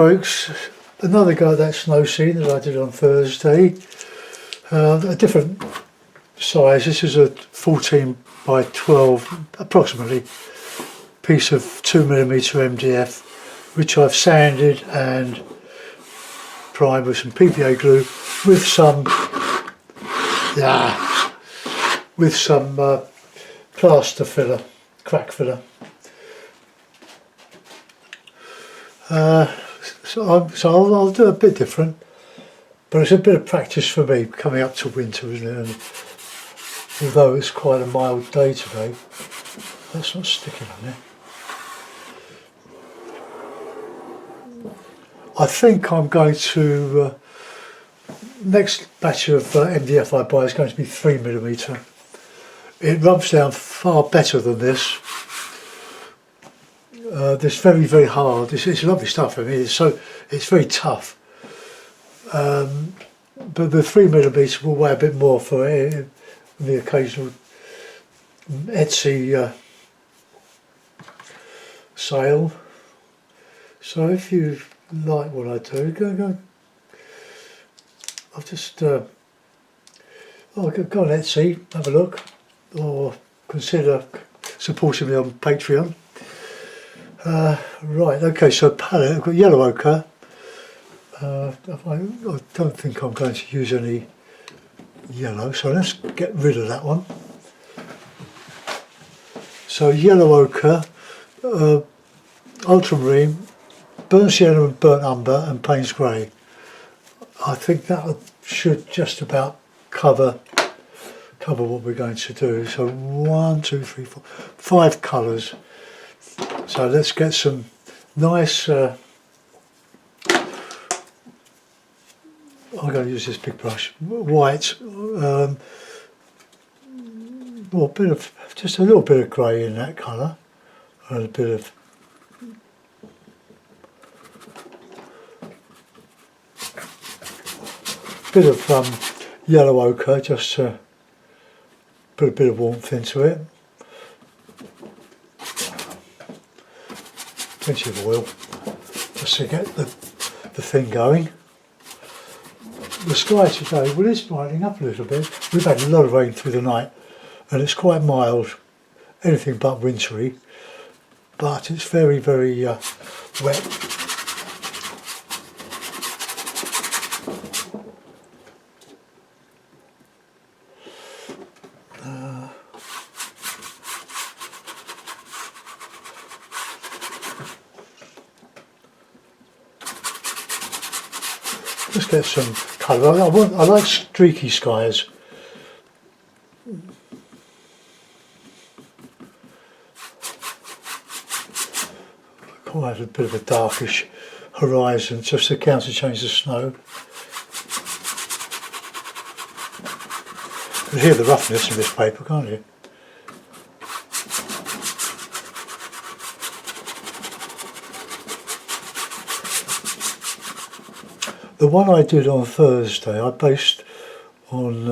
Folks, another go at that snow scene that I did on Thursday. A different size. This is a 14 by 12 approximately piece of 2mm MDF, which I've sanded and primed with some PVA glue with some plaster filler, crack filler. So I'll do a bit different, but it's a bit of practice for me coming up to winter, isn't it? And although it's quite a mild day today, that's not sticking on there. I think I'm going to, next batch of MDF I buy is going to be 3mm. It rubs down far better than this. This very, very hard. It's lovely stuff. I mean, it's very tough. But the 3mm will weigh a bit more for the occasional Etsy sale. So if you like what I do, go. I've just go on Etsy, have a look, or consider supporting me on Patreon. Right, okay, so palette, I've got yellow ochre. I don't think I'm going to use any yellow, so let's get rid of that one. So yellow ochre, ultramarine, burnt sienna and burnt umber and Payne's grey. I think that should just about cover what we're going to do. So 1, 2, 3, 4, 5 colours. So let's get some nice, I'm going to use this big brush, white, well, just a little bit of grey in that colour, and a bit of yellow ochre, just to put a bit of warmth into it. Plenty of oil just to get the thing going. The sky today, well, it's brightening up a little bit. We've had a lot of rain through the night and it's quite mild, anything but wintry, but it's very, very wet. Let's get some colour. I like streaky skies. Quite a bit of a darkish horizon, just to counterchange the snow. You can hear the roughness of this paper, can't you? The one I did on Thursday, I based on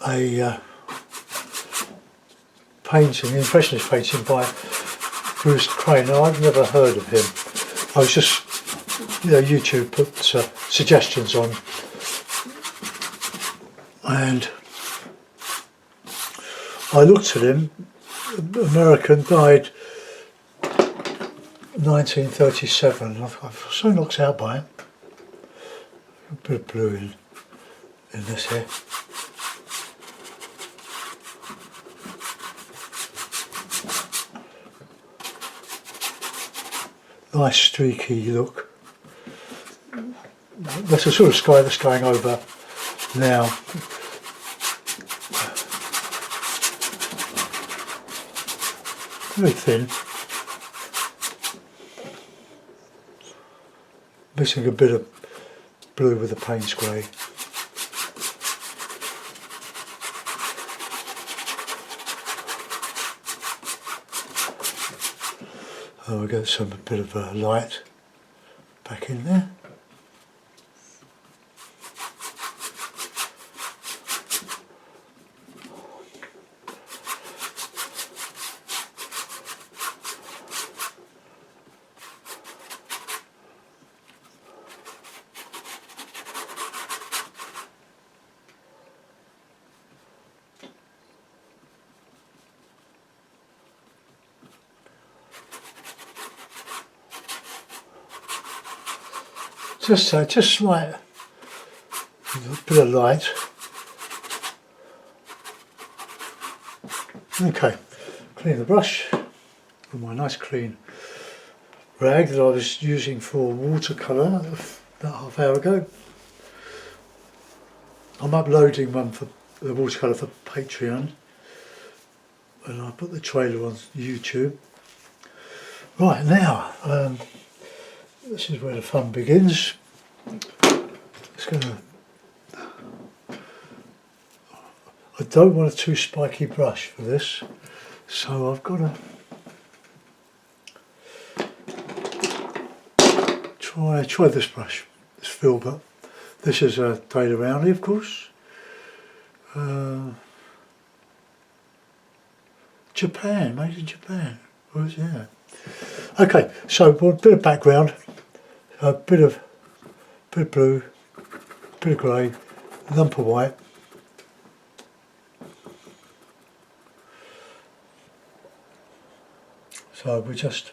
a painting, impressionist painting by Bruce Crane. Now, I've never heard of him. I was just, YouTube put suggestions on, and I looked at him. American, died 1937. I've so knocked out by it. A bit of blue in this here. Nice streaky look. That's the sort of sky that's going over now. Very thin. Missing a bit of blue with the Payne's grey. Oh, we'll get a bit of light back in there. just slight, a bit of light. Okay, clean the brush with my nice clean rag that I was using for watercolour about half hour ago. I'm uploading one for the watercolour for Patreon, and I put the trailer on YouTube. Right, now, this is where the fun begins. I don't want a too spiky brush for this, so I've got to try this brush, this Filbert. This is a Daily Roundly, of course. Japan, made in Japan. Yeah. Okay, so a bit of background, a bit of blue, bit of grey, a lump of white. So we just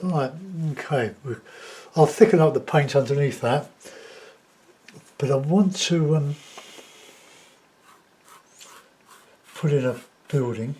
right, okay, I'll thicken up the paint underneath that, but I want to put in a building.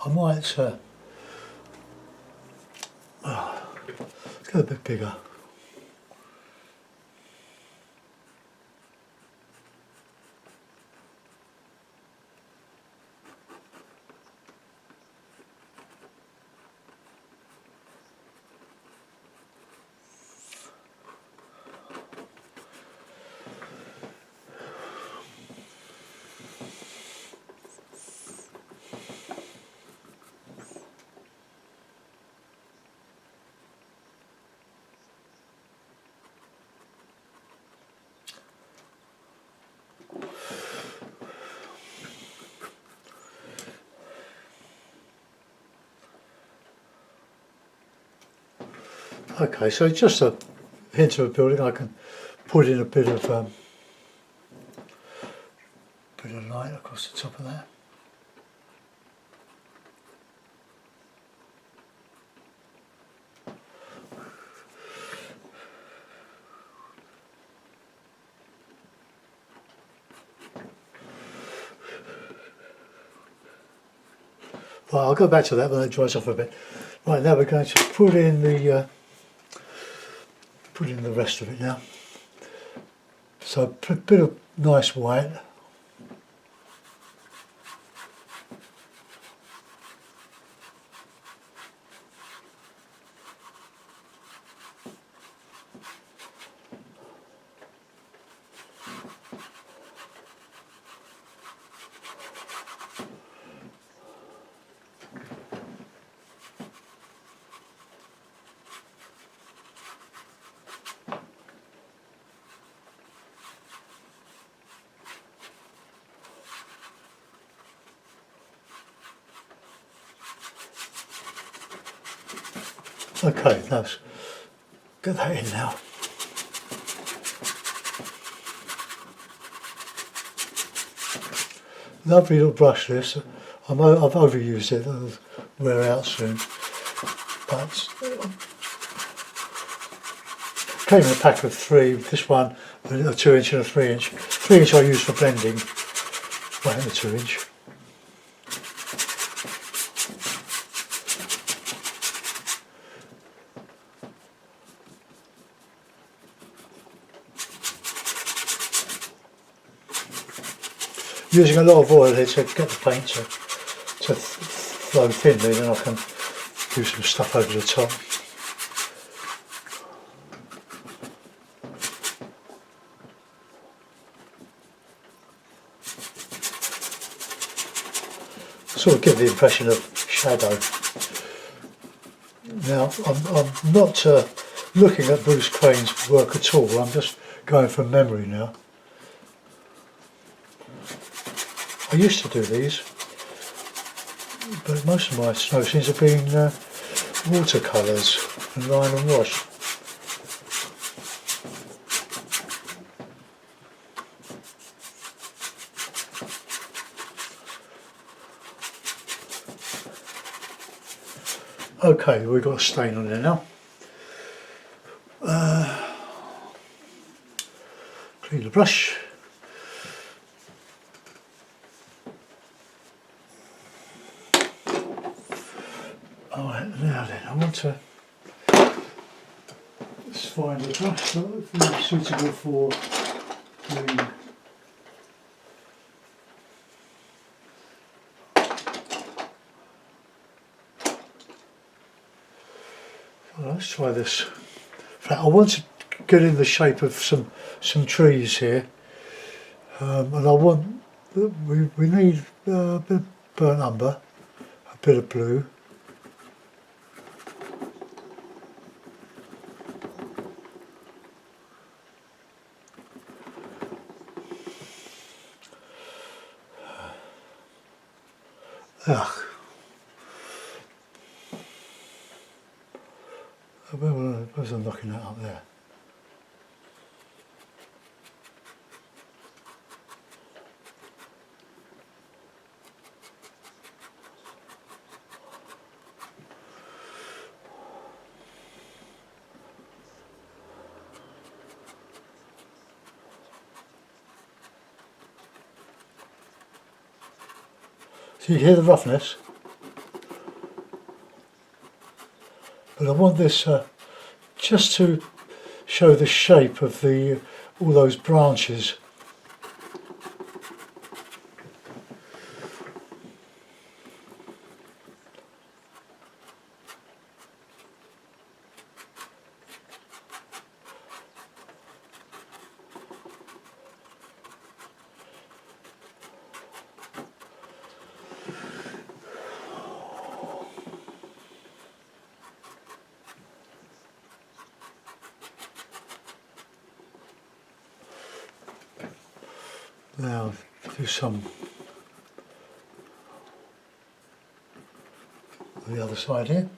I might let's go a bit bigger. Okay, so just a hint of a building. I can put in a bit of light across the top of that. Right, I'll go back to that when it dries off a bit. Right, now we're going to put in the rest of it now. So a bit of nice white. Okay, let's get that in now. Lovely little brush this. I've overused it, it'll wear out soon. But came in a pack of 3, this one a 2-inch and a 3-inch. 3-inch I use for blending, right, the 2-inch. Using a lot of oil here to get the paint to flow thinly, then I can do some stuff over the top. Sort of give the impression of shadow. Now I'm not looking at Bruce Crane's work at all, I'm just going from memory now. I used to do these, but most of my snow scenes have been watercolours and line and wash. Okay, we've got a stain on there now. Clean the brush. Alright, now then, I want to find a brush that's suitable for doing. Well, let's try this. In fact, I want to get in the shape of some trees here, and I want we need a bit of burnt umber, a bit of blue. Ugh. Where was I knocking that up there? So you hear the roughness? But I want this just to show the shape of all those branches. Now do some on the other side here.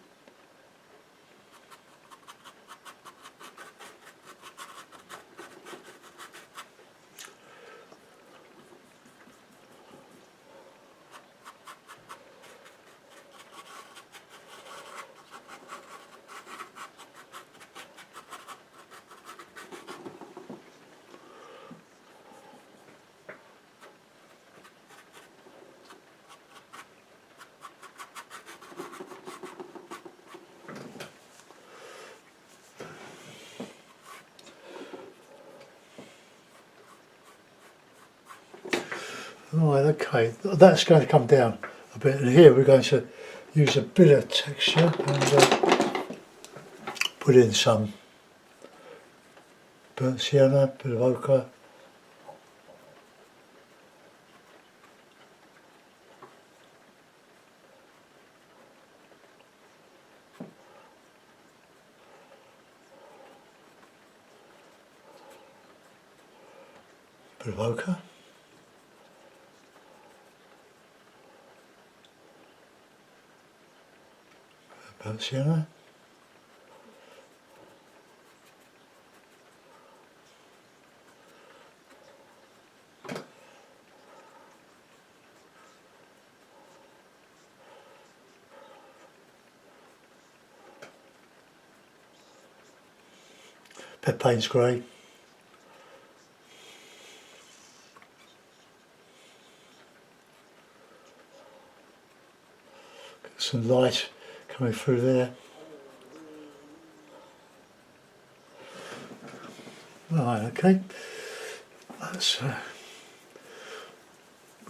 Right, okay, that's going to come down a bit, and here we're going to use a bit of texture and put in some burnt sienna, bit of ochre. Bit of ochre. Burnt sienna. Payne's grey. Some light coming through there. Right, okay. That's, we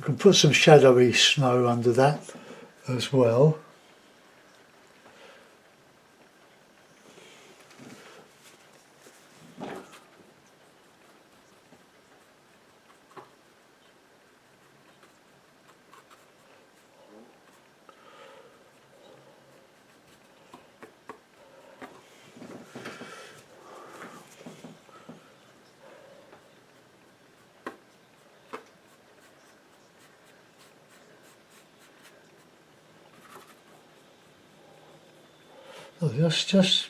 can put some shadowy snow under that as well. Oh, just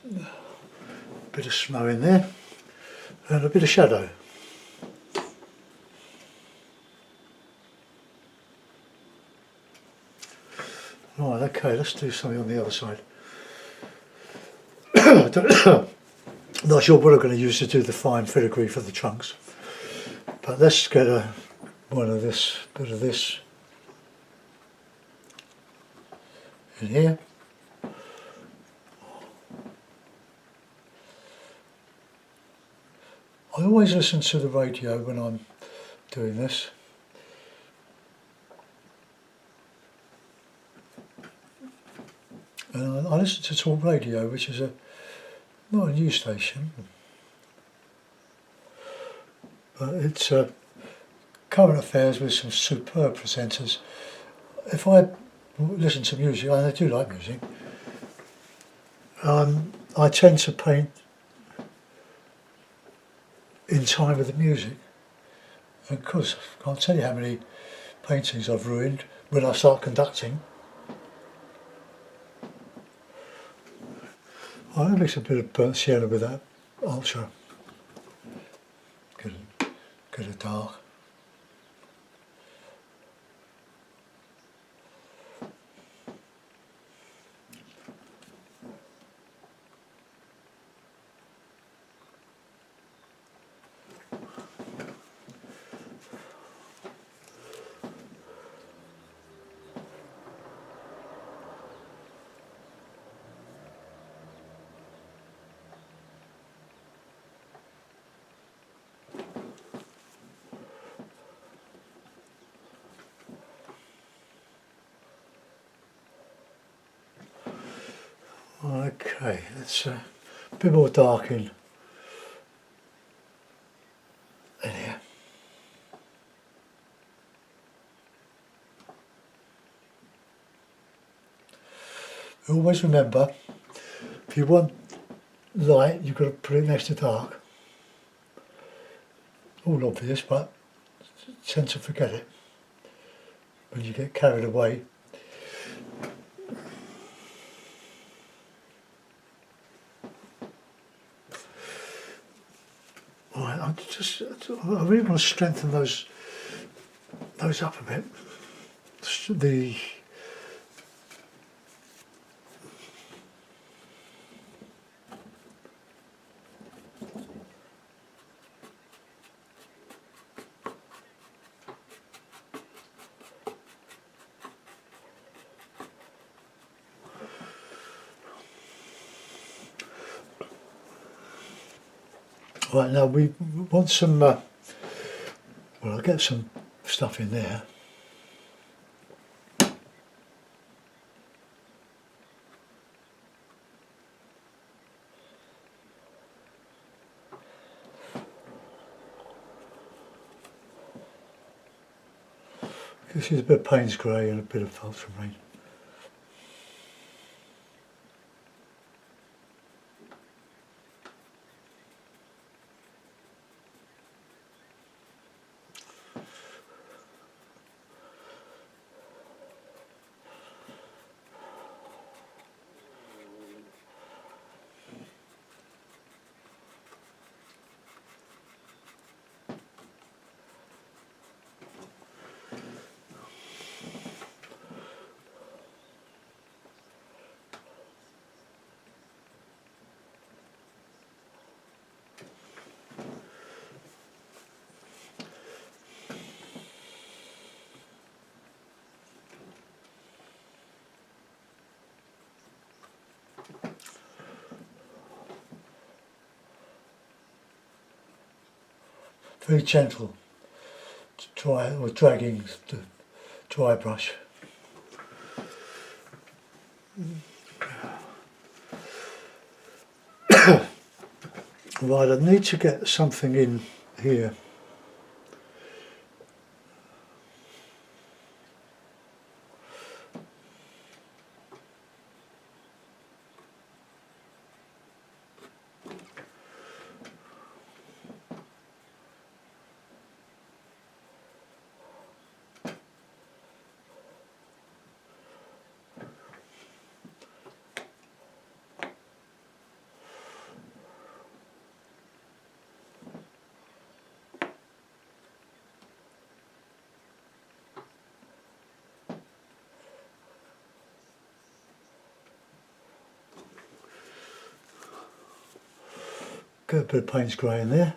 a bit of snow in there and a bit of shadow. Right, okay, let's do something on the other side. Not sure what I'm going to use to do the fine filigree for the trunks, but let's get bit of this in here. I always listen to the radio when I'm doing this. And I listen to Talk Radio, which is not a news station, but it's current affairs with some superb presenters. If I listen to music, and I do like music, I tend to paint in time with the music. And of course, I can't tell you how many paintings I've ruined when I start conducting. I mix a bit of burnt sienna with that ultra. Get a dark. Okay, it's a bit more dark in here. Always remember, if you want light, you've got to put it next to dark. All obvious, but you tend to forget it when you get carried away. Right, I really want to strengthen those up a bit. Right, now we want some, well, I'll get some stuff in there. This is a bit of Payne's grey and a bit of ultramarine. very gentle dry or dragging the dry brush. Right, I need to get something in here. Get a bit of Payne's grey in there.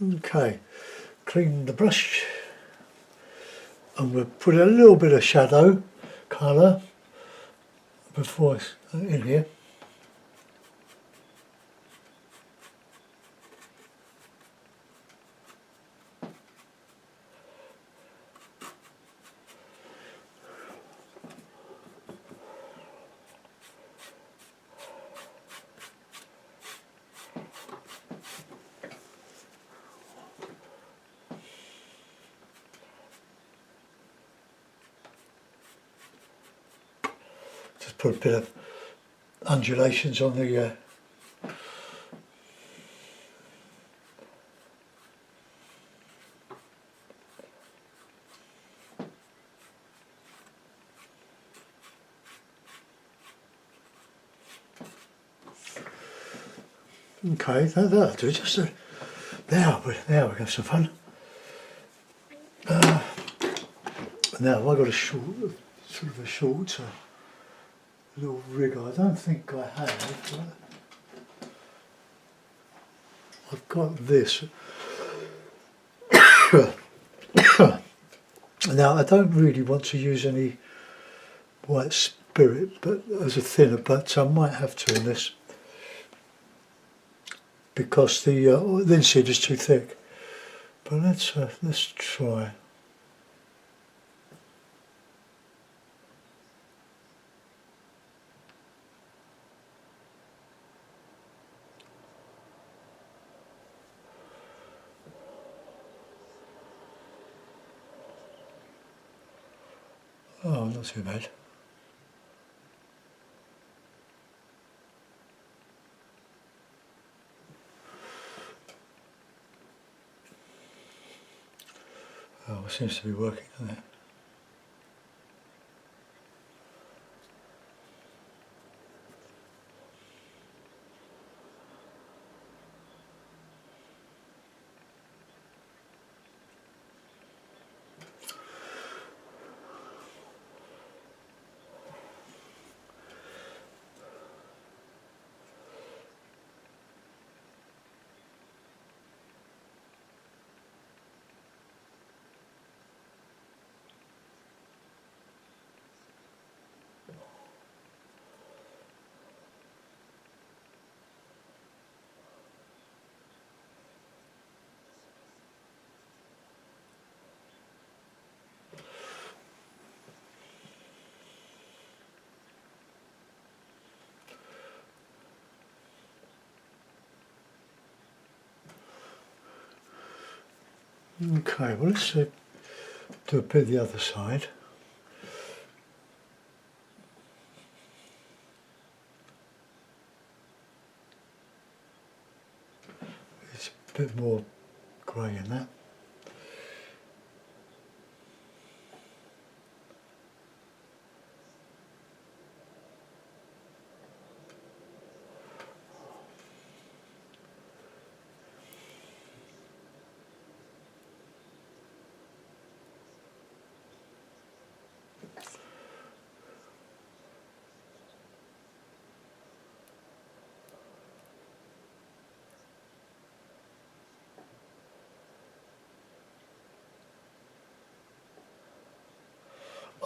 Okay, clean the brush and we'll put a little bit of shadow colour before it's in here. Just put a bit of undulations on the okay, that'll do. Just now we have some fun. Now I've got a short, sort of a short little rig. I don't think I have. But I've got this. Now I don't really want to use any white spirit, but as a thinner, but I might have to in this because the linseed is too thick. But let's try. Oh, not too bad. Oh, it seems to be working, doesn't it? Okay, well let's do a bit the other side. It's a bit more grey. grey in that.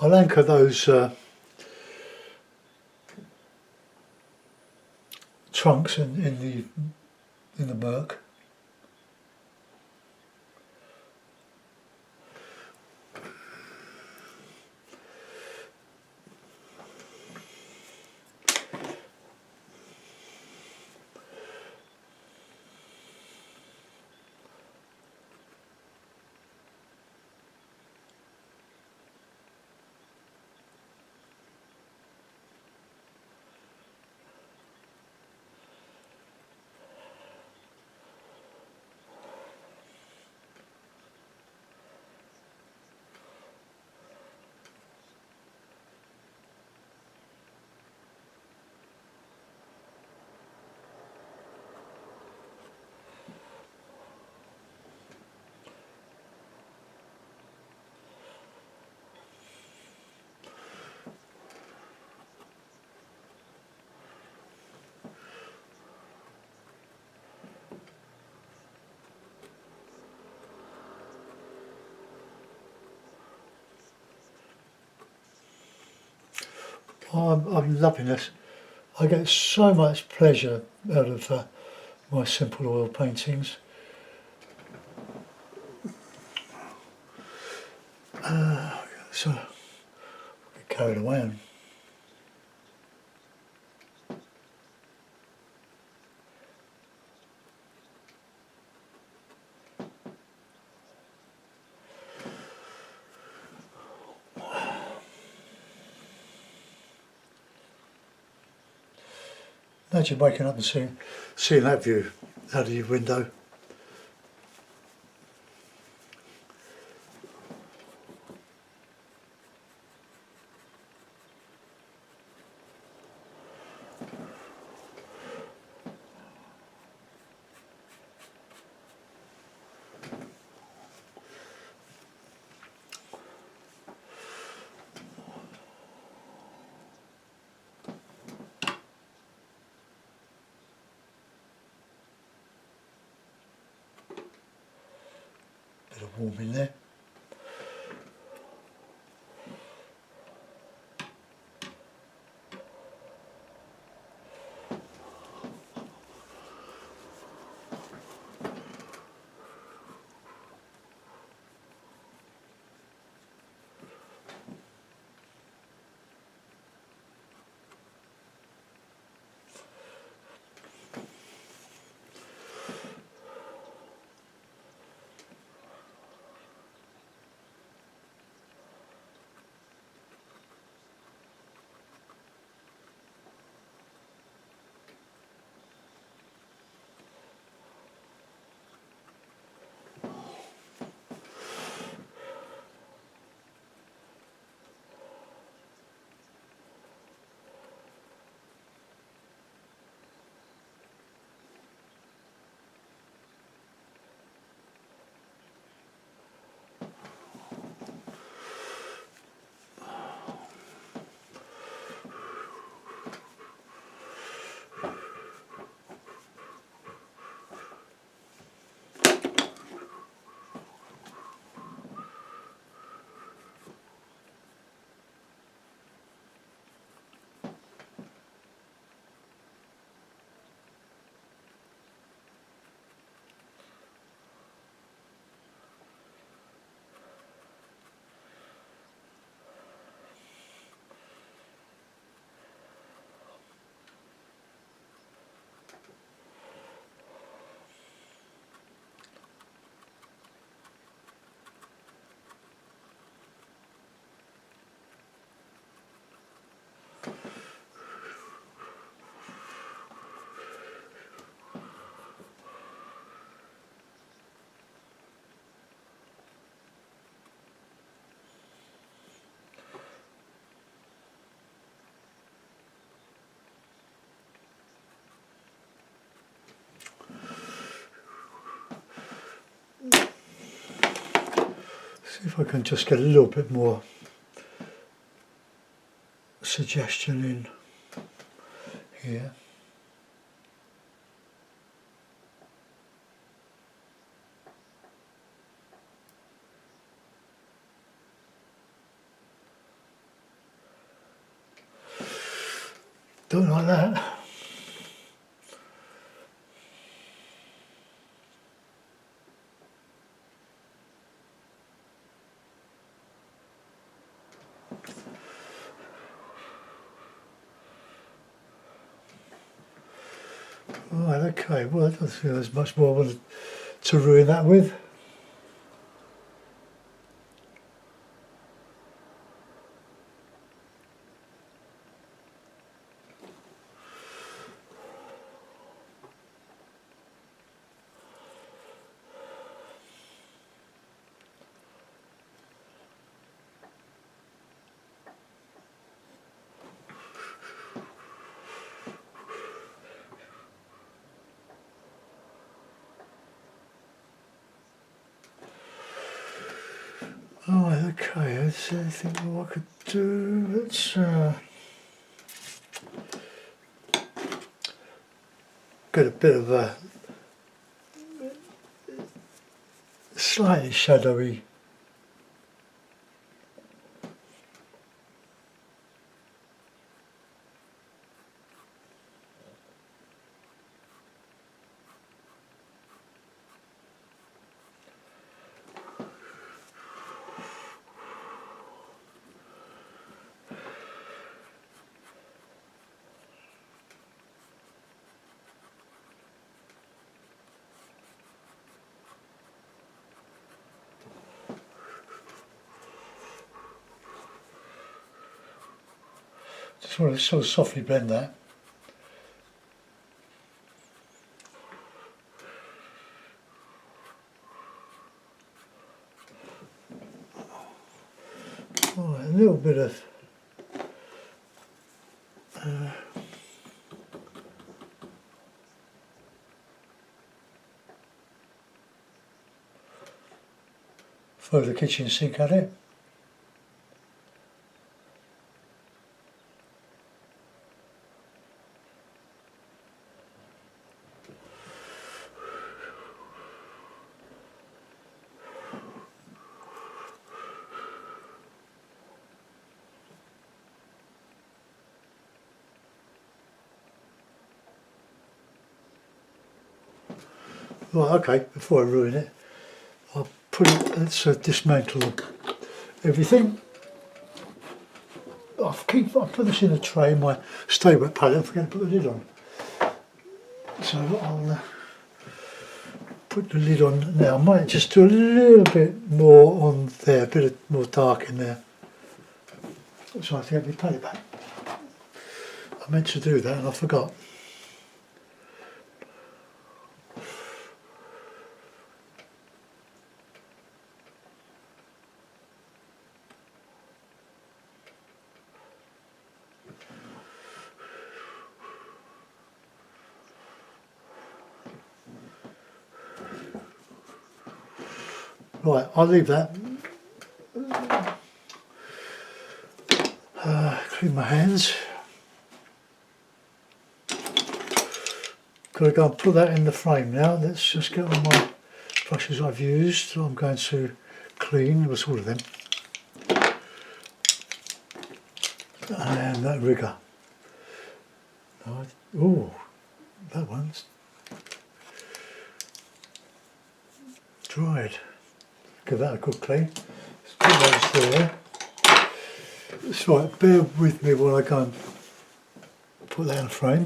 I'll anchor those trunks in the murk. I'm loving this. I get so much pleasure out of my simple oil paintings. So I get carried away. And imagine waking up and seeing that view out of your window. Bit of warm in there. See if I can just get a little bit more suggestion in here. Don't like that. Right, okay, well, I don't think there's much more I wanted to ruin that with. Right, okay, is there anything more I could do? Let's get a bit of a slightly shadowy just want to sort of softly blend that. Right, a little bit of throw the kitchen sink at it. Right, okay, before I ruin it, I'll put it, let's dismantle everything. I'll put this in a tray in my stay wet palette and forget to put the lid on. So I'll put the lid on now. I might just do a little bit more on there, a bit more dark in there. So I have to get my palette back. I meant to do that and I forgot. Right, I'll leave that. Clean my hands. Got to go and put that in the frame now. Let's just get all my brushes I've used. I'm going to clean. There was all of them. And that rigger. Oh, that one's dried. Give that a good clean. Let's put those there. That's right, bear with me while I go and put that in the frame.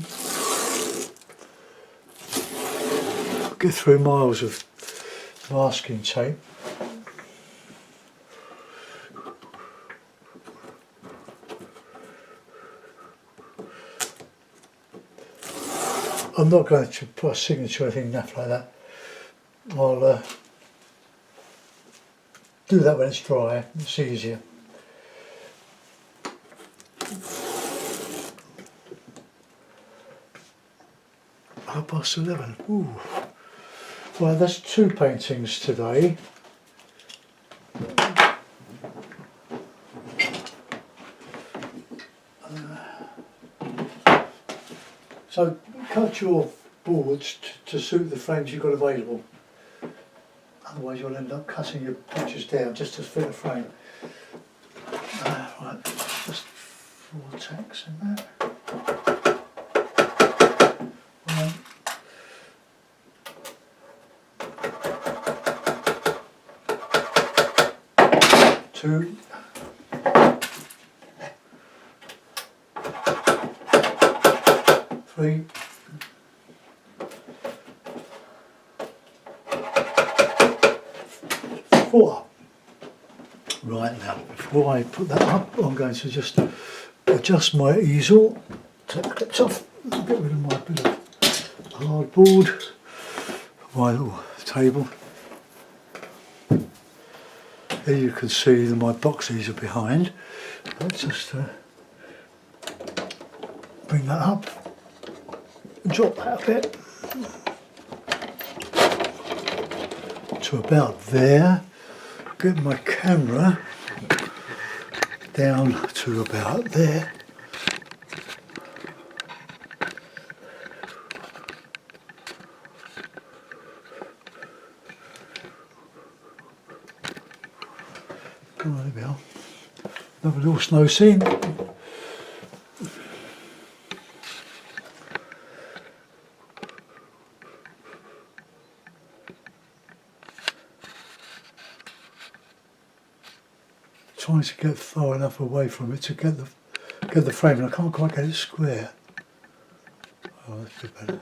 I'll get through miles of masking tape. I'm not going to put a signature or anything naff like that. I'll do that when it's dry, it's easier. Past 11. Ooh. Well, that's 2 paintings today. So cut your boards to suit the frames you've got available. Otherwise you'll end up cutting your pictures down just to fit a frame. Right, just 4 tacks in there. 1, 2, 3, 4. Right, now before I put that up, I'm going to just adjust my easel, take the clips off, get rid of my bit of hardboard, my little table. Here you can see that my boxes are behind. Let's just bring that up, drop that a bit to about there. Get my camera down to about there. Oh, there we are. Another little snow scene. Trying to get far enough away from it to get the frame, and I can't quite get it square. Oh, that's a bit better.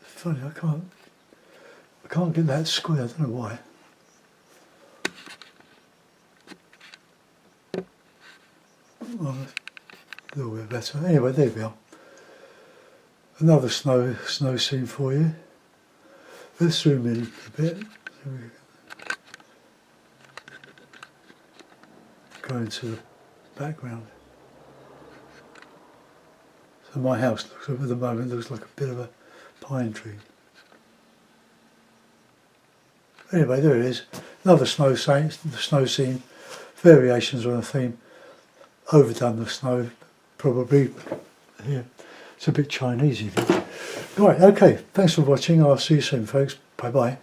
It's funny, I can't get that square. I don't know why. Well, a little bit better. Anyway, there we are. Another snow scene for you. Let's zoom in a bit. Go into the background. So my house looks, at the moment, looks like a bit of a pine tree. Anyway, there it is. Another snow scene. Variations on a theme. Overdone the snow, probably. Here, it's a bit Chinesey. Right, okay. Thanks for watching. I'll see you soon, folks. Bye bye.